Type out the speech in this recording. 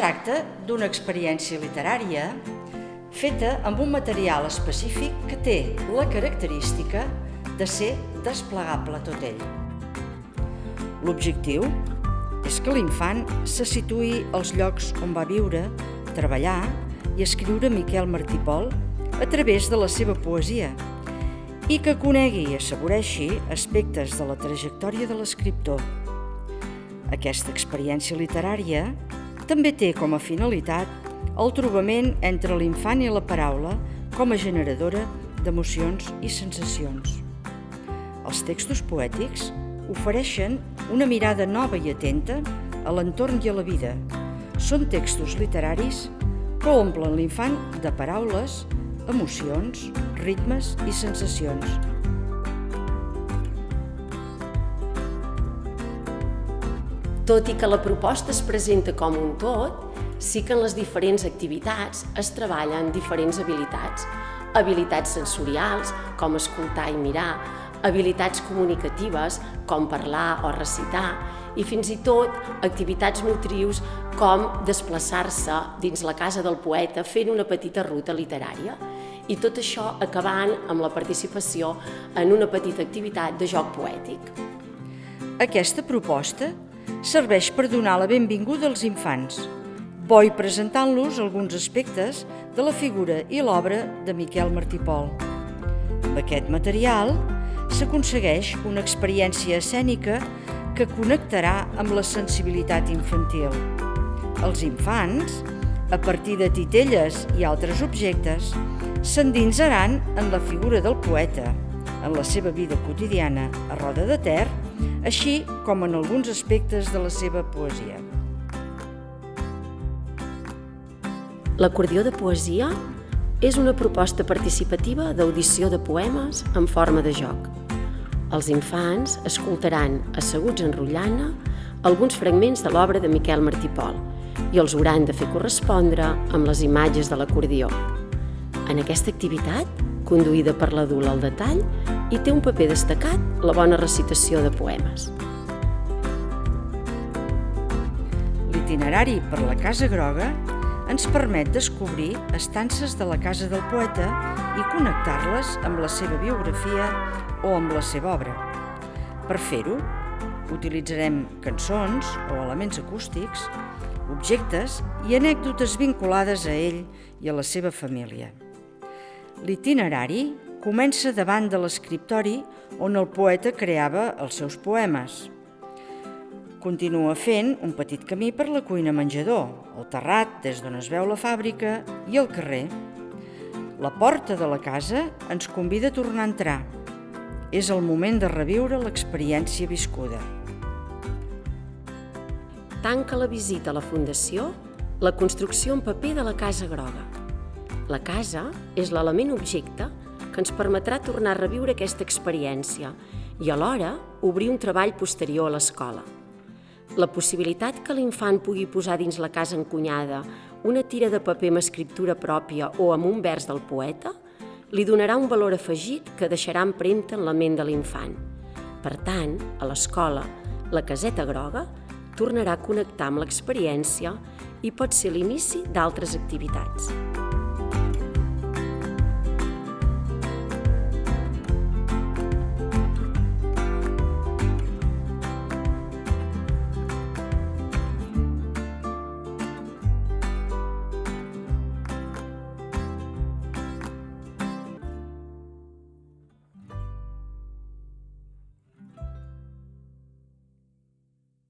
tracta d'una experiència literària feta amb un material específic que té la característica de ser desplegable tot ell. L'objectiu és que l'infant se situï als llocs on va viure, treballar i escriure Miquel Martí i Pol a través de la seva poesia i que conegui i assaboreixi aspectes de la trajectòria de l'escriptor. Aquesta experiència literària també té com a finalitat el trobament entre l'infant i la paraula com a generadora d'emocions i sensacions. Els textos poètics ofereixen una mirada nova i atenta a l'entorn i a la vida. Són textos literaris que omplen l'infant de paraules, emocions, ritmes i sensacions. Tot i que la proposta es presenta com un tot, sí que en les diferents activitats es treballen diferents habilitats. Habilitats sensorials, com escoltar i mirar, habilitats comunicatives, com parlar o recitar, i fins i tot activitats motrius com desplaçar-se dins la casa del poeta fent una petita ruta literària. I tot això acabant amb la participació en una petita activitat de joc poètic. Aquesta proposta serveix per donar la benvinguda als infants, bo i presentant-los alguns aspectes de la figura i l'obra de Miquel Martí i Pol. Amb aquest material s'aconsegueix una experiència escènica que connectarà amb la sensibilitat infantil. Els infants, a partir de titelles i altres objectes, s'endinsaran en la figura del poeta, en la seva vida quotidiana a Roda de Ter, així com en alguns aspectes de la seva poesia. L'acordió de poesia és una proposta participativa d'audició de poemes en forma de joc. Els infants escoltaran, asseguts en rotllana, alguns fragments de l'obra de Miquel Martí i Pol i els hauran de fer correspondre amb les imatges de l'acordió. En aquesta activitat, conduïda per l'adult al detall, hi té un paper destacat la bona recitació de poemes. L'itinerari per la Casa Groga ens permet descobrir estances de la casa del poeta i connectar-les amb la seva biografia o amb la seva obra. Per fer-ho, utilitzarem cançons o elements acústics, objectes i anècdotes vinculades a ell i a la seva família. L'itinerari comença davant de l'escriptori on el poeta creava els seus poemes. Continua fent un petit camí per la cuina-menjador, el terrat des d'on es veu la fàbrica i el carrer. La porta de la casa ens convida a tornar a entrar. És el moment de reviure l'experiència viscuda. Tanca la visita a la Fundació la construcció en paper de la Casa Groga. La casa és l'element objecte que ens permetrà tornar a reviure aquesta experiència i alhora obrir un treball posterior a l'escola. La possibilitat que l'infant pugui posar dins la casa encunyada una tira de paper amb escriptura pròpia o amb un vers del poeta li donarà un valor afegit que deixarà empremta en la ment de l'infant. Per tant, a l'escola, la Caseta Groga tornarà a connectar amb l'experiència i pot ser l'inici d'altres activitats.